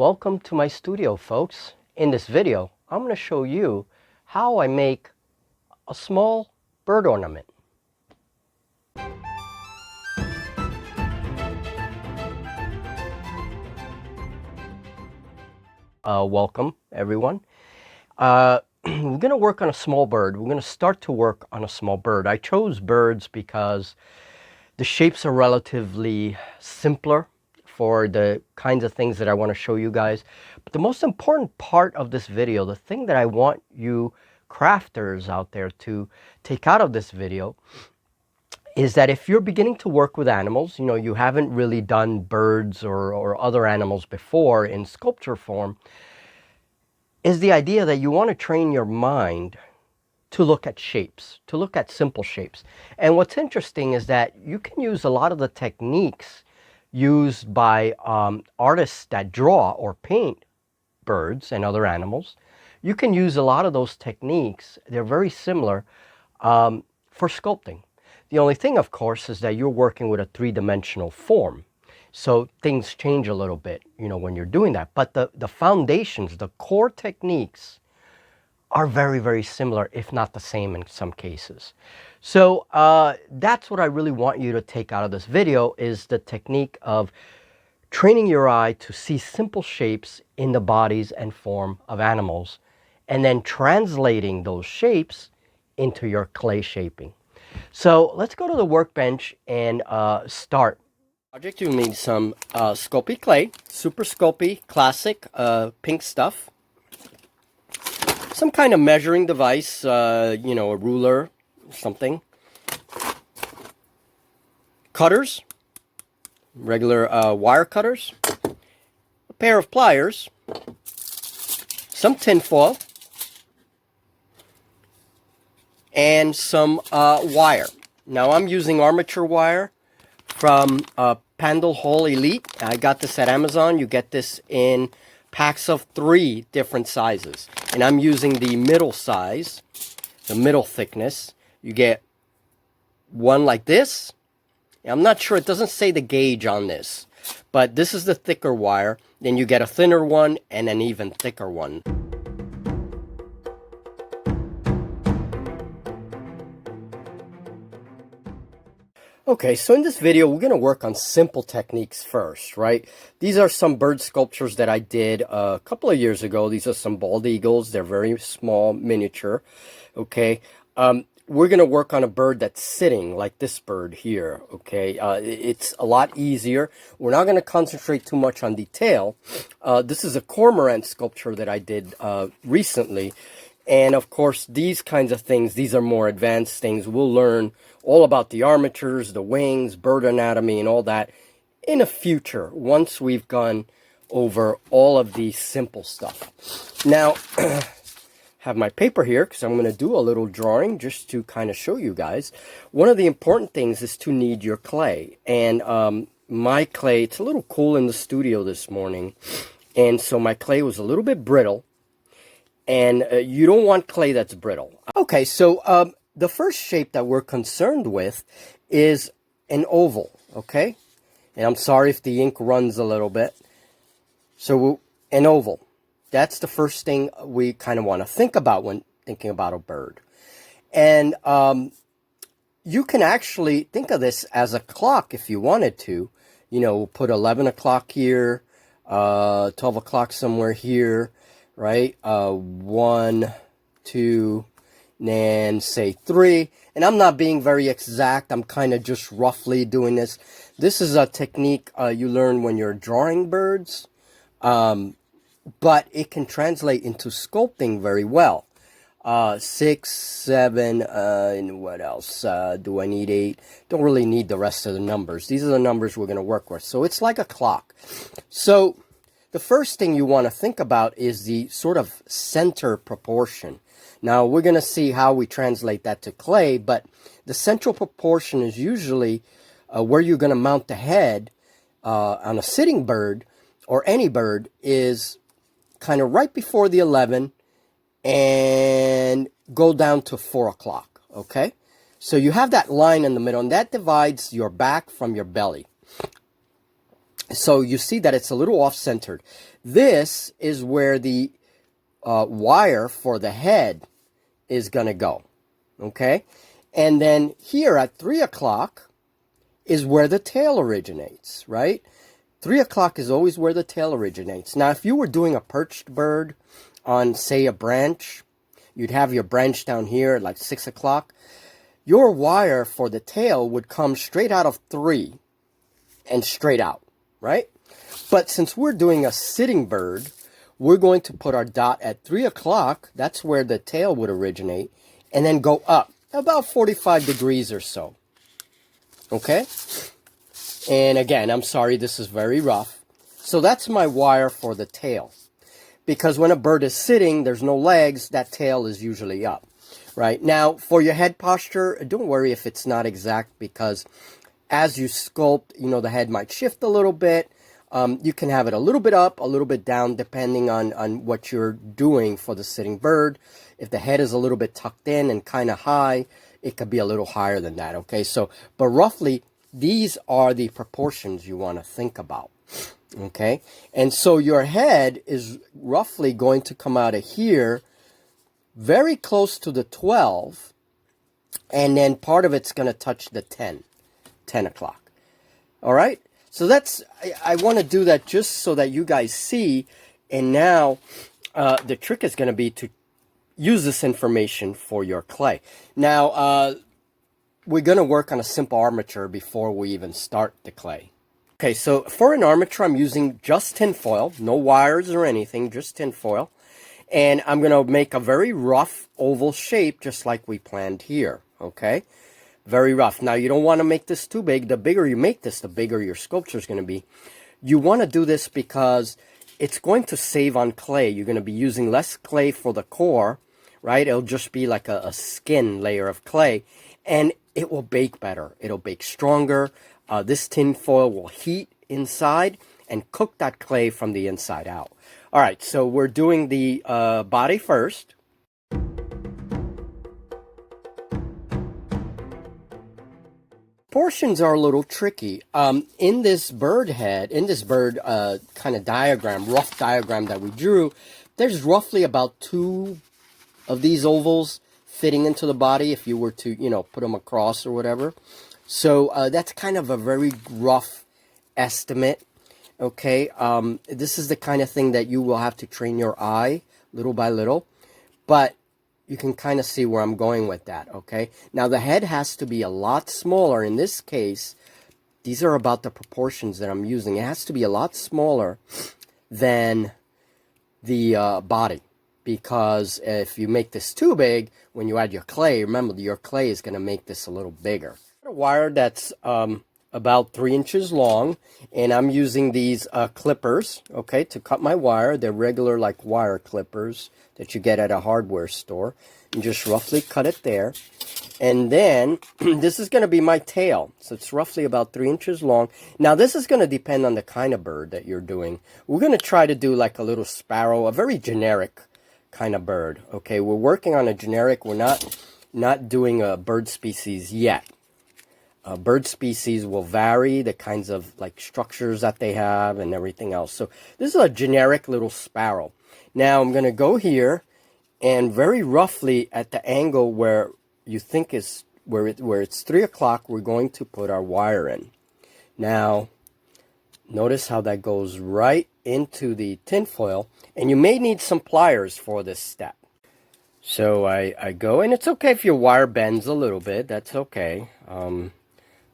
Welcome to my studio, folks. In this video, I'm going to show you how I make a small bird ornament. Welcome, everyone. We're going to work on a small bird. We're going to start to work on a small bird. I chose birds because the shapes are relatively simpler for the kinds of things that I want to show you guys. But the most important part of this video, the thing that I want you crafters out there to take out of this video, is that if you're beginning to work with animals, you haven't really done birds or other animals before in sculpture form, is the idea that you want to train your mind to look at shapes, to look at simple shapes. And what's interesting is that you can use a lot of the techniques used by artists that draw or paint birds and other animals. You can use a lot of those techniques. They're very similar for sculpting. The only thing, of course, is that you're working with a three-dimensional form. So things change a little bit, when you're doing that. But the foundations, the core techniques are very, very similar, if not the same in some cases. So that's what I really want you to take out of this video, is the technique of training your eye to see simple shapes in the bodies and form of animals, and then translating those shapes into your clay shaping. So let's go to the workbench and start. Project, you need some Sculpey clay, super Sculpey, classic pink stuff. Some kind of measuring device, a ruler, something. Cutters, regular wire cutters. A pair of pliers. Some tin foil. And some wire. Now I'm using armature wire from Pandle Hole Elite. I got this at Amazon. You get this in packs of 3 different sizes, and I'm using the middle size, the middle thickness. You get one like this. I'm not sure, it doesn't say the gauge on this, but this is the thicker wire. Then you get a thinner one and an even thicker one. Okay, so in this video, we're going to work on simple techniques first, right? These are some bird sculptures that I did a couple of years ago. These are some bald eagles. They're very small, miniature, okay? We're going to work on a bird that's sitting, like this bird here, okay? It's a lot easier. We're not going to concentrate too much on detail. This is a cormorant sculpture that I did recently. And of course, these kinds of things, these are more advanced things. We'll learn all about the armatures, the wings, bird anatomy, and all that in the future, once we've gone over all of the simple stuff. Now, have my paper here, because I'm going to do a little drawing just to kind of show you guys. One of the important things is to knead your clay. And my clay, it's a little cool in the studio this morning. And so my clay was a little bit brittle. And you don't want clay that's brittle. Okay, so the first shape that we're concerned with is an oval, okay? And I'm sorry if the ink runs a little bit. So an oval. That's the first thing we kind of want to think about when thinking about a bird. And you can actually think of this as a clock if you wanted to. We'll put 11 o'clock here, 12 o'clock somewhere here. Right? 1, 2, and say 3. And I'm not being very exact. I'm kind of just roughly doing this. This is a technique you learn when you're drawing birds. But it can translate into sculpting very well. 6, 7, and what else? Do I need 8? Don't really need the rest of the numbers. These are the numbers we're going to work with. So it's like a clock. So the first thing you want to think about is the sort of center proportion. Now, we're going to see how we translate that to clay, but the central proportion is usually where you're going to mount the head on a sitting bird, or any bird, is kind of right before the 11 and go down to 4 o'clock, okay? So you have that line in the middle, and that divides your back from your belly. So you see that it's a little off-centered. This is where the wire for the head is going to go. Okay? And then here at 3 o'clock is where the tail originates, right? 3 o'clock is always where the tail originates. Now, if you were doing a perched bird on, say, a branch, you'd have your branch down here at like 6 o'clock. Your wire for the tail would come straight out of 3 and straight out, right? But since we're doing a sitting bird, we're going to put our dot at 3 o'clock. That's where the tail would originate, and then go up about 45 degrees or so. Okay? And again, I'm sorry, this is very rough. So that's my wire for the tail. Because when a bird is sitting, there's no legs, that tail is usually up. Right? Now, for your head posture, don't worry if it's not exact, because as you sculpt, you know, the head might shift a little bit. You can have it a little bit up, a little bit down, depending on what you're doing for the sitting bird. If the head is a little bit tucked in and kind of high, it could be a little higher than that, okay? So, but roughly, these are the proportions you want to think about, okay? And so your head is roughly going to come out of here very close to the 12, and then part of it's going to touch the 10 o'clock, all right? So that's, I want to do that just so that you guys see, and now the trick is going to be to use this information for your clay. Now, we're going to work on a simple armature before we even start the clay. Okay, so for an armature, I'm using just tin foil, no wires or anything, just tin foil. And I'm going to make a very rough oval shape, just like we planned here, okay? Very rough. Now, you don't want to make this too big. The bigger you make this, the bigger your sculpture is going to be. You want to do this because it's going to save on clay. You're going to be using less clay for the core, right? It'll just be like a skin layer of clay, and it will bake better. It'll bake stronger. This tin foil will heat inside and cook that clay from the inside out. All right, so we're doing the body first. Portions are a little tricky. In this bird head, in this bird kind of diagram, rough diagram that we drew, there's roughly about 2 of these ovals fitting into the body if you were to, you know, put them across or whatever. So that's kind of a very rough estimate. Okay, this is the kind of thing that you will have to train your eye little by little, but you can kind of see where I'm going with that, okay? Now, the head has to be a lot smaller. In this case, these are about the proportions that I'm using. It has to be a lot smaller than the body, because if you make this too big, when you add your clay, remember, your clay is going to make this a little bigger. A wire that's about 3 inches long, and I'm using these clippers, okay, to cut my wire. They're regular, like, wire clippers that you get at a hardware store, and just roughly cut it there. And then this is going to be my tail, so it's roughly about 3 inches long. Now, this is going to depend on the kind of bird that you're doing. We're going to try to do like a little sparrow, a very generic kind of bird, okay? We're working on a generic. We're not doing a bird species yet. Bird species will vary, the kinds of like structures that they have and everything else. So this is a generic little sparrow. Now I'm going to go here and very roughly at the angle where you think is where it's 3 o'clock, we're going to put our wire in. Now notice how that goes right into the tinfoil, and you may need some pliers for this step. So I go, and it's okay if your wire bends a little bit, that's okay.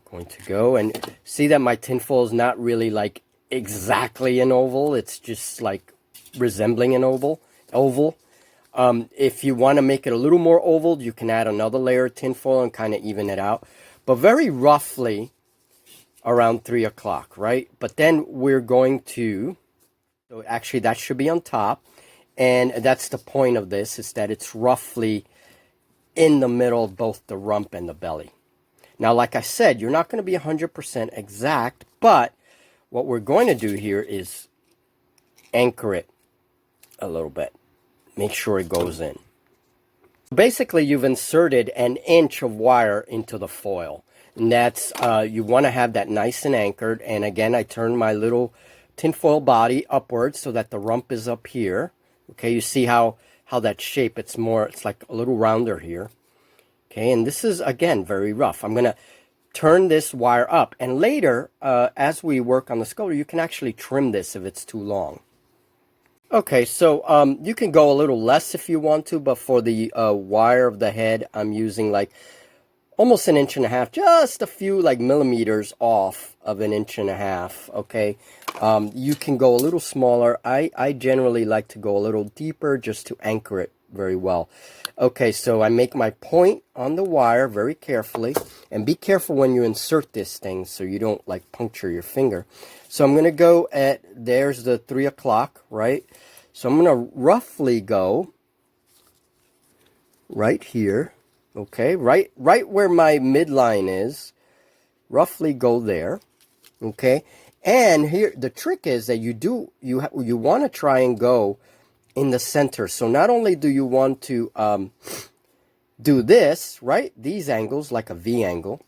Going to go and see that my tinfoil is not really like exactly an oval. It's just like resembling an oval. If you want to make it a little more oval, you can add another layer of tinfoil and kind of even it out. But very roughly around 3 o'clock, right? But then we're going to, so actually that should be on top. And that's the point of this, is that it's roughly in the middle of both the rump and the belly. Now, like I said, you're not going to be 100% exact, but what we're going to do here is anchor it a little bit. Make sure it goes in. Basically, you've inserted 1 inch of wire into the foil. And that's, you want to have that nice and anchored. And again, I turn my little tinfoil body upwards so that the rump is up here. Okay, you see how that shape, it's like a little rounder here. Okay, and this is, again, very rough. I'm going to turn this wire up. And later, as we work on the sculpture, you can actually trim this if it's too long. Okay, so you can go a little less if you want to, but for the wire of the head, I'm using like almost 1.5 inches, just a few like millimeters off of 1.5 inches, okay? You can go a little smaller. I generally like to go a little deeper just to anchor it very well. Okay, so I make my point on the wire very carefully, and be careful when you insert this thing so you don't like puncture your finger. So I'm going to go at, there's the 3 o'clock, right? So I'm going to roughly go right here, okay? Right where my midline is, roughly go there, okay? And here, the trick is that you want to try and go in the center. So not only do you want to do this, right? These angles, like a V angle,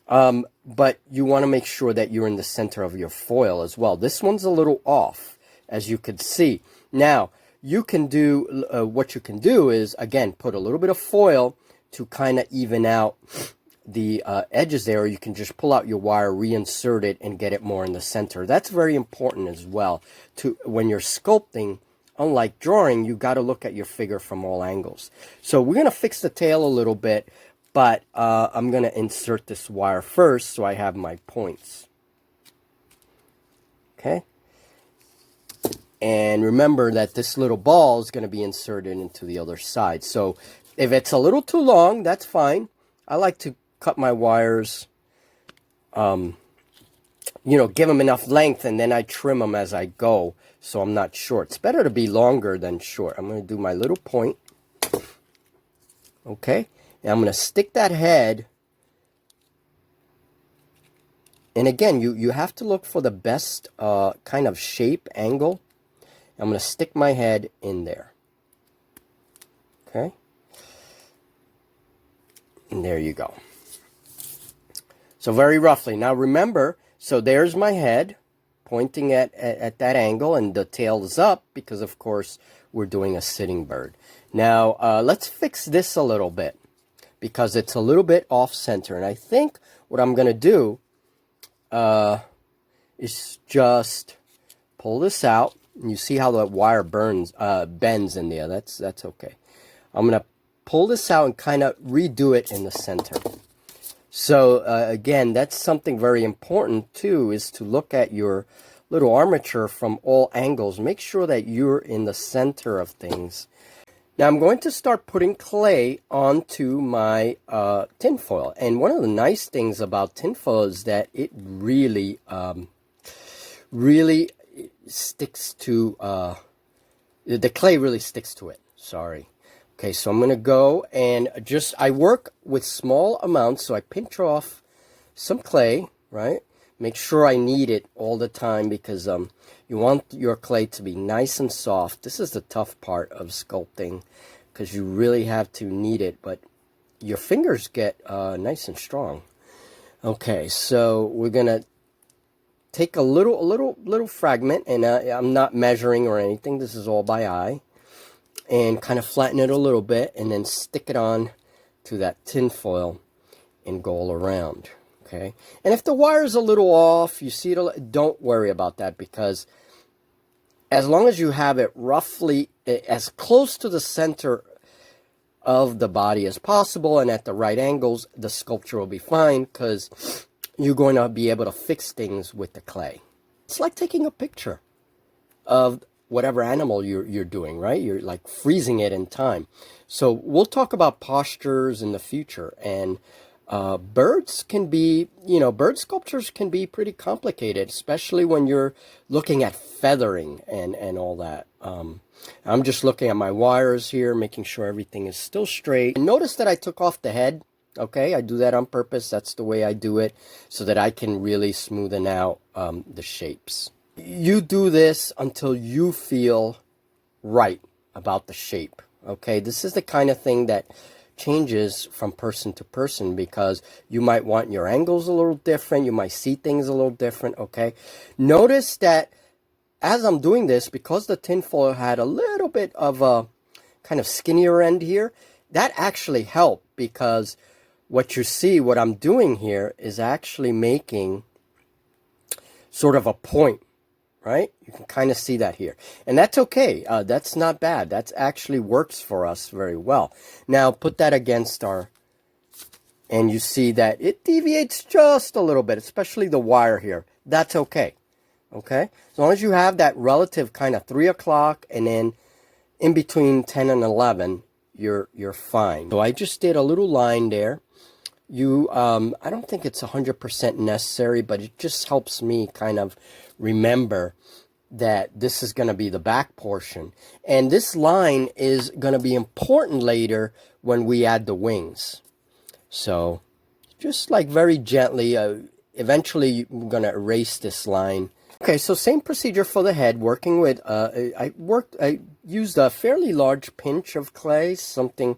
but you want to make sure that you're in the center of your foil as well. This one's a little off, as you could see. Now, you can do, what you can do is, again, put a little bit of foil to kind of even out the edges there, or you can just pull out your wire, reinsert it, and get it more in the center. That's very important as well. When you're sculpting, unlike drawing, you got to look at your figure from all angles. So we're going to fix the tail a little bit, but I'm going to insert this wire first so I have my points. Okay. And remember that this little ball is going to be inserted into the other side. So if it's a little too long, that's fine. I like to cut my wires, you know, give them enough length, and then I trim them as I go so I'm not short. It's better to be longer than short. I'm going to do my little point. Okay. And I'm going to stick that head. And again, you have to look for the best kind of shape, angle. I'm going to stick my head in there. Okay. And there you go. So very roughly. Now remember, so there's my head pointing at that angle, and the tail is up because, of course, we're doing a sitting bird. Now, let's fix this a little bit because it's a little bit off center. And I think what I'm going to do is just pull this out. And you see how the wire bends in there. That's okay. I'm going to pull this out and kind of redo it in the center. So again, that's something very important too, is to look at your little armature from all angles. Make sure that you're in the center of things. Now I'm going to start putting clay onto my tinfoil. And one of the nice things about tinfoil is that it really, really sticks to, the clay really sticks to it. Sorry. Okay, so I'm going to go and I work with small amounts, so I pinch off some clay, right? Make sure I knead it all the time because you want your clay to be nice and soft. This is the tough part of sculpting because you really have to knead it, but your fingers get nice and strong. Okay, so we're going to take a little fragment, and I'm not measuring or anything. This is all by eye. And kind of flatten it a little bit, and then stick it on to that tin foil and go all around. Okay, and if the wire's a little off, you see it, don't worry about that, because as long as you have it roughly as close to the center of the body as possible and at the right angles, the sculpture will be fine because you're going to be able to fix things with the clay. It's like taking a picture of whatever animal you're doing, right? You're like freezing it in time. So we'll talk about postures in the future, and birds can be, bird sculptures can be pretty complicated, especially when you're looking at feathering and all that. I'm just looking at my wires here, making sure everything is still straight. And notice that I took off the head. Okay, I do that on purpose. That's the way I do it, so that I can really smoothen out the shapes. You do this until you feel right about the shape. Okay, this is the kind of thing that changes from person to person because you might want your angles a little different. You might see things a little different, okay? Notice that as I'm doing this, because the tinfoil had a little bit of a kind of skinnier end here, that actually helped because what you see, what I'm doing here is actually making sort of a point, right? You can kind of see that here. And that's okay. That's not bad. That actually works for us very well. Now put that against our, and you see that it deviates just a little bit, especially the wire here. That's okay. Okay? As long as you have that relative kind of 3 o'clock and then in between 10 and 11, you're fine. So I just did a little line there. I don't think it's 100% necessary, but it just helps me kind of remember that this is going to be the back portion. And this line is going to be important later when we add the wings. So just like very gently, eventually I'm going to erase this line. Okay, so same procedure for the head, working with, I used a fairly large pinch of clay, something,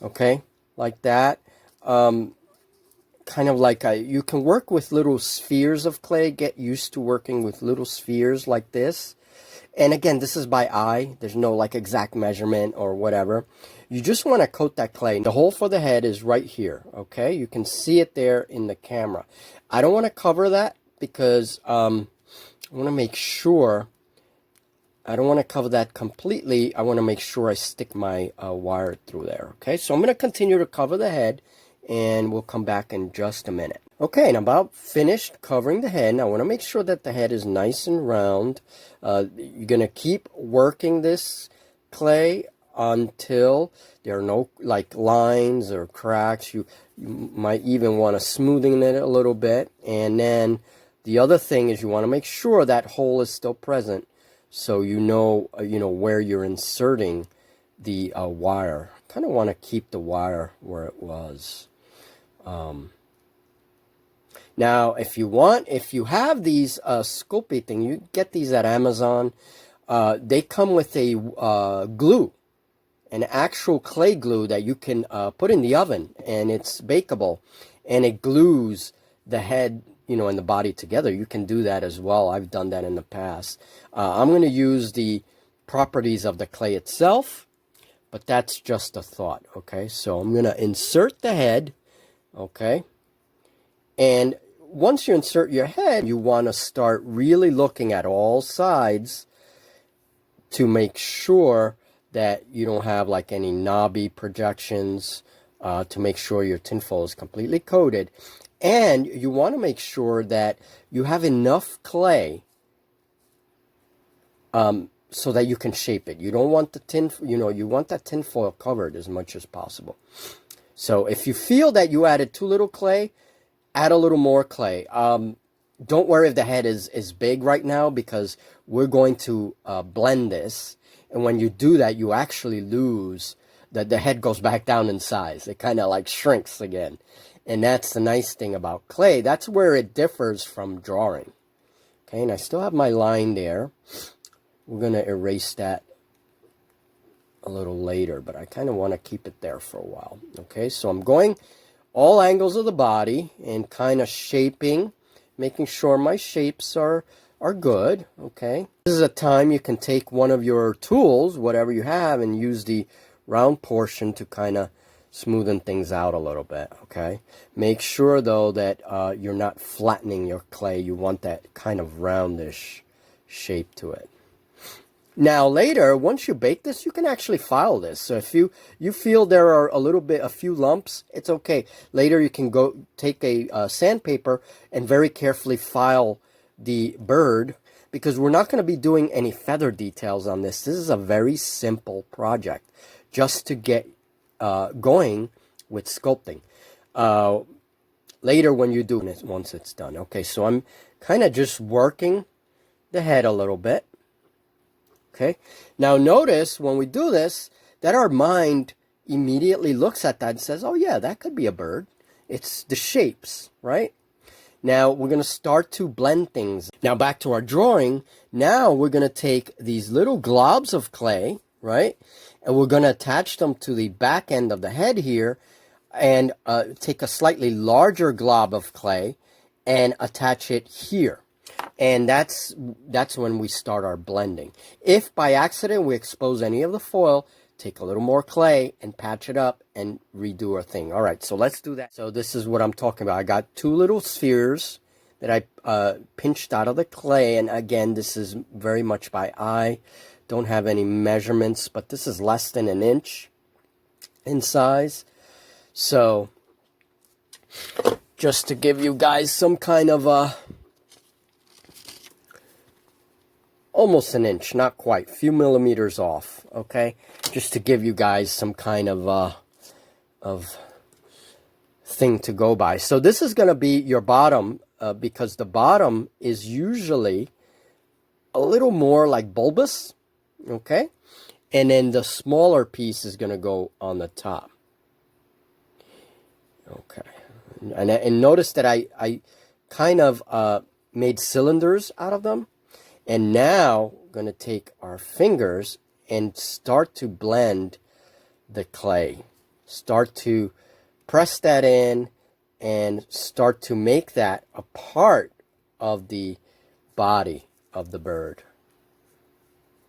okay, like that. Kind of like, you can work with little spheres of clay, get used to working with little spheres like this. And again, this is by eye, there's no like exact measurement or whatever. You just want to coat that clay. The hole for the head is right here, okay? You can see it there in the camera. I don't want to cover that because, I want to make sure, I don't want to cover that completely. I want to make sure I stick my wire through there. Okay, so I'm going to continue to cover the head and we'll come back in just a minute. Okay, and I'm about finished covering the head. Now I want to make sure that the head is nice and round. You're going to keep working this clay until there are no like lines or cracks. You might even want to smoothen it a little bit, and then the other thing is you want to make sure that hole is still present, so you know where you're inserting the wire. Kind of want to keep the wire where it was. Now, if you have these sculpty thing, you get these at Amazon. They come with a glue, an actual clay glue that you can put in the oven, and it's bakeable, and it glues the head, and the body together. You can do that as well. I've done that in the past. I'm going to use the properties of the clay itself, but that's just a thought, okay? So I'm going to insert the head, okay? And once you insert your head, you want to start really looking at all sides to make sure that you don't have like any knobby projections, to make sure your tinfoil is completely coated. And you want to make sure that you have enough clay so that you can shape it. You don't want the you want that tinfoil covered as much as possible. So if you feel that you added too little clay, add a little more clay. Don't worry if the head is big right now, because we're going to blend this. And when you do that, you actually lose, the head goes back down in size. It kind of like shrinks again. And that's the nice thing about clay. That's where it differs from drawing. Okay, and I still have my line there. We're going to erase that a little later, but I kind of want to keep it there for a while. Okay, so I'm going all angles of the body and kind of shaping, making sure my shapes are good. Okay, this is a time you can take one of your tools, whatever you have, and use the round portion to kind of smoothen things out a little bit. Okay, make sure though that you're not flattening your clay. You want that kind of roundish shape to it. Now later, once you bake this, you can actually file this. So if you feel there are a few lumps, it's okay. Later you can go take a sandpaper and very carefully file the bird, because we're not going to be doing any feather details on this. This is a very simple project just to get going with sculpting. Later when you do it, once it's done. Okay, so I'm kind of just working the head a little bit. Okay, now notice when we do this that our mind immediately looks at that and says, oh yeah, that could be a bird. It's the shapes, right? Now we're going to start to blend things. Now back to our drawing. Now we're going to take these little globs of clay, right? And we're going to attach them to the back end of the head here and take a slightly larger glob of clay and attach it here. And that's when we start our blending. If by accident we expose any of the foil, take a little more clay and patch it up and redo our thing. All right, so let's do that. So this is what I'm talking about. I got two little spheres that I pinched out of the clay. And again, this is very much by eye. Don't have any measurements, but this is less than an inch in size. So just to give you guys some kind of almost an inch, not quite, a few millimeters off, okay? Just to give you guys some kind of thing to go by. So this is going to be your bottom, because the bottom is usually a little more like bulbous, okay? And then the smaller piece is going to go on the top. Okay. And notice that I kind of made cylinders out of them. And now we're going to take our fingers and start to blend the clay. Start to press that in and start to make that a part of the body of the bird.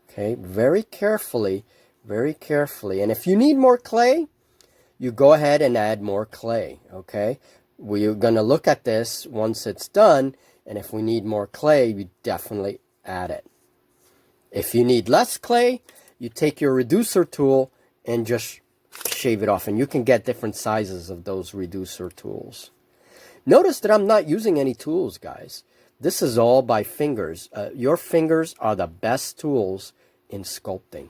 Okay, very carefully, very carefully. And if you need more clay, you go ahead and add more clay, okay? We're going to look at this once it's done, and if we need more clay, you definitely add it. If you need less clay, you take your reducer tool and just shave it off, and you can get different sizes of those reducer tools. Notice that I'm not using any tools, guys. This is all by fingers. Your fingers are the best tools in sculpting.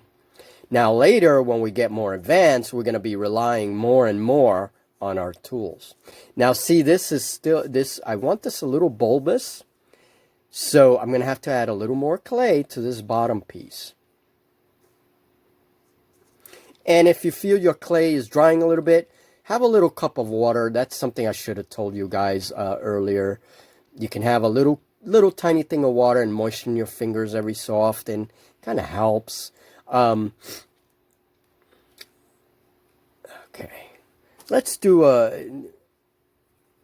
Now later, when we get more advanced, we're going to be relying more and more on our tools. Now see, this is still, I want this a little bulbous. So I'm going to have to add a little more clay to this bottom piece. And if you feel your clay is drying a little bit, have a little cup of water. That's something I should have told you guys earlier. You can have a little tiny thing of water and moisten your fingers every so often. Kind of helps. Okay. Let's do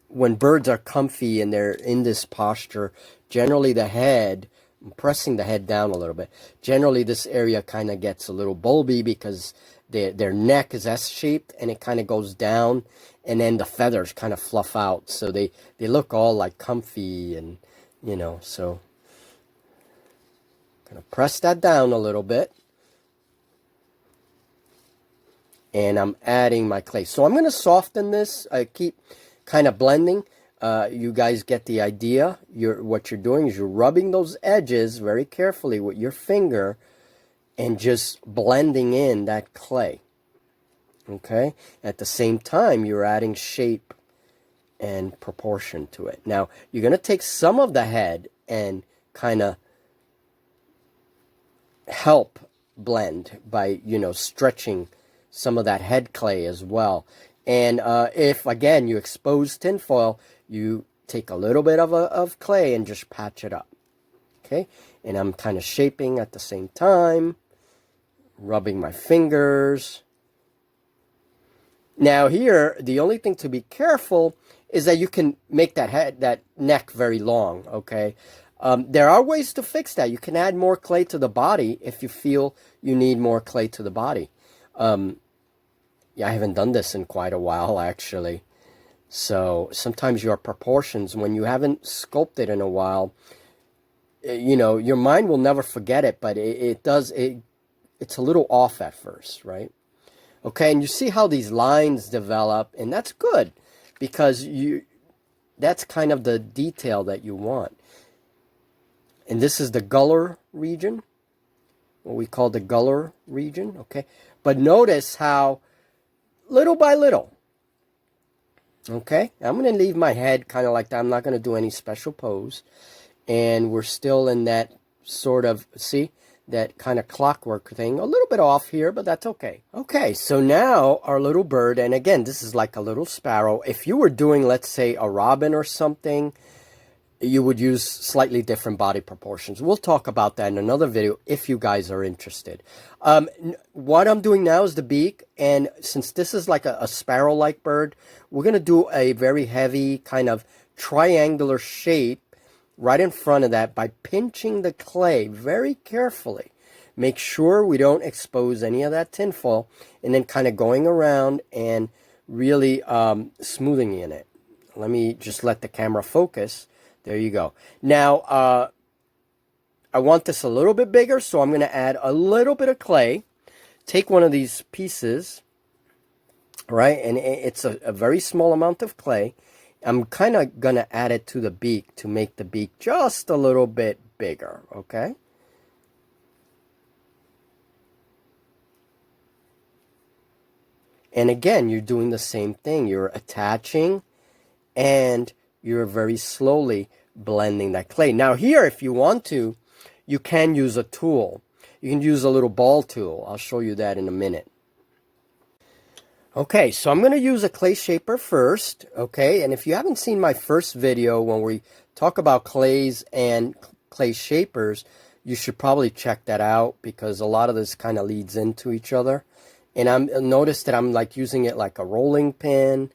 when birds are comfy and they're in this posture, generally the head, I'm pressing the head down a little bit. Generally this area kind of gets a little bulby because their neck is S-shaped and it kind of goes down, and then the feathers kind of fluff out. So they look all like comfy, and you know, so kind of press that down a little bit. And I'm adding my clay. So I'm going to soften this. I keep kind of blending. You guys get the idea. What you're doing is you're rubbing those edges very carefully with your finger and just blending in that clay. Okay? At the same time, you're adding shape and proportion to it. Now, you're going to take some of the head and kind of help blend by, you know, stretching some of that head clay as well. And if, again, you expose tinfoil, you take a little bit of clay and just patch it up. Okay? And I'm kind of shaping at the same time, rubbing my fingers. Now here, the only thing to be careful is that you can make that neck very long, okay? There are ways to fix that. You can add more clay to the body if you feel you need more clay to the body. Yeah, I haven't done this in quite a while, actually. So sometimes your proportions, when you haven't sculpted in a while, you know, your mind will never forget it, but it's a little off at first, right? Okay, and you see how these lines develop, and that's good because that's kind of the detail that you want. And this is the gullar region, what we call the gullar region, okay? But notice how little by little, okay? I'm going to leave my head kind of like that. I'm not going to do any special pose. And we're still in that sort of, see, that kind of clockwork thing. A little bit off here, but that's okay. Okay, so now our little bird, and again, this is like a little sparrow. If you were doing, let's say, a robin or something, you would use slightly different body proportions. We'll talk about that in another video if you guys are interested. What I'm doing now is the beak, and since this is like a sparrow-like bird, we're going to do a very heavy kind of triangular shape right in front of that by pinching the clay very carefully. Make sure we don't expose any of that tinfoil, and then kind of going around and really smoothing in it. Let me just let the camera focus. There you go. Now, I want this a little bit bigger, so I'm going to add a little bit of clay. Take one of these pieces, right? And it's a very small amount of clay. I'm kind of going to add it to the beak to make the beak just a little bit bigger, okay? And again, you're doing the same thing. You're attaching and you're very slowly blending that clay. Now here, if you want to, you can use a tool. You can use a little ball tool. I'll show you that in a minute. Okay, so I'm going to use a clay shaper first, okay? And if you haven't seen my first video when we talk about clays and clay shapers, you should probably check that out because a lot of this kind of leads into each other. And notice that I'm like using it like a rolling pin,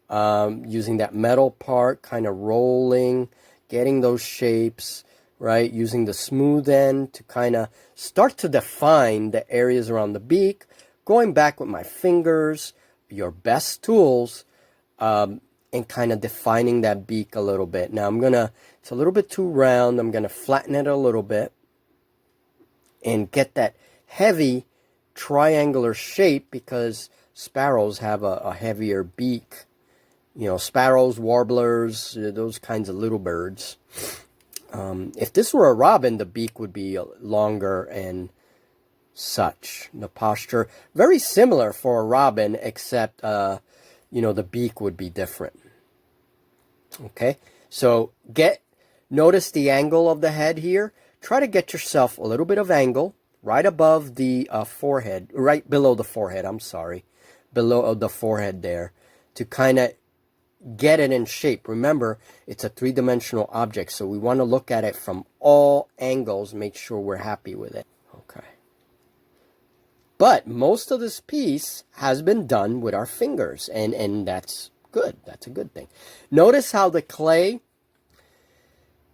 using that metal part, kind of rolling, getting those shapes, right? Using the smooth end to kind of start to define the areas around the beak, going back with my fingers, your best tools, and kind of defining that beak a little bit. Now it's a little bit too round. I'm going to flatten it a little bit and get that heavy triangular shape because sparrows have a heavier beak. You know, sparrows, warblers, those kinds of little birds. If this were a robin, the beak would be longer and such. The posture, very similar for a robin, except, you know, the beak would be different. Okay, so notice the angle of the head here. Try to get yourself a little bit of angle right above the forehead, right below the forehead, I'm sorry, below the forehead there, to kind of get it in shape. Remember, it's a three-dimensional object, so we want to look at it from all angles, make sure we're happy with it. Okay. But most of this piece has been done with our fingers, and that's good. That's a good thing. Notice how the clay,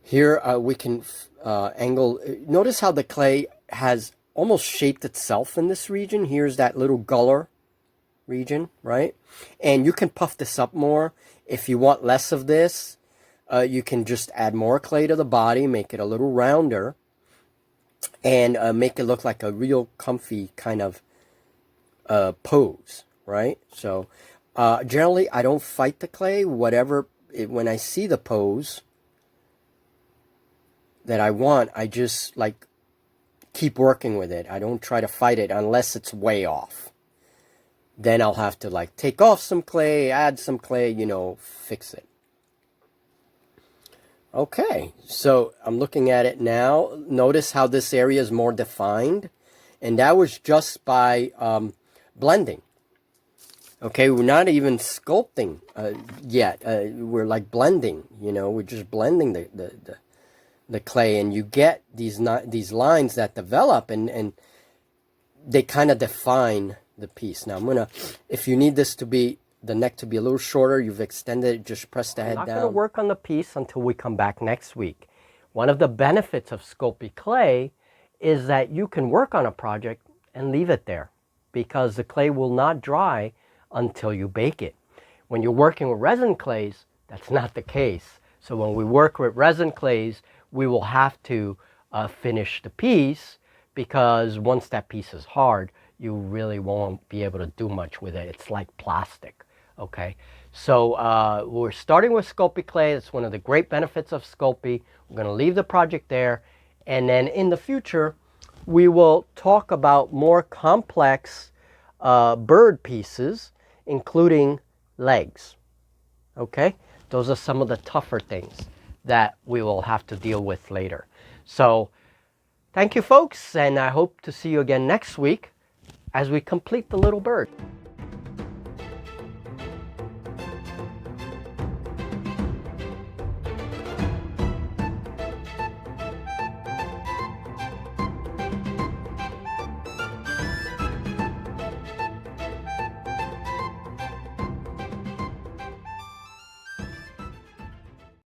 here we can angle, notice how the clay has almost shaped itself in this region. Here's that little guller region, right? And you can puff this up more. If you want less of this, you can just add more clay to the body, make it a little rounder, and make it look like a real comfy kind of pose, right? So generally, I don't fight the clay. When I see the pose that I want, I just like keep working with it. I don't try to fight it unless it's way off. Then I'll have to like take off some clay, add some clay, you know, fix it. Okay, so I'm looking at it now. Notice how this area is more defined. And that was just by blending. Okay, we're not even sculpting yet. We're like blending, you know, we're just blending the clay, and you get these lines that develop, and they kind of define the piece. Now I'm gonna, if you need this to be, the neck to be a little shorter, you've extended it, just press the head down. I'm not gonna work on the piece until we come back next week. One of the benefits of Sculpey clay is that you can work on a project and leave it there because the clay will not dry until you bake it. When you're working with resin clays, that's not the case. So when we work with resin clays, we will have to finish the piece, because once that piece is hard, you really won't be able to do much with it. It's like plastic, okay? So we're starting with Sculpey clay. That's one of the great benefits of Sculpey. We're gonna leave the project there, and then in the future, we will talk about more complex bird pieces, including legs, okay? Those are some of the tougher things that we will have to deal with later. So thank you, folks, and I hope to see you again next week as we complete the little bird.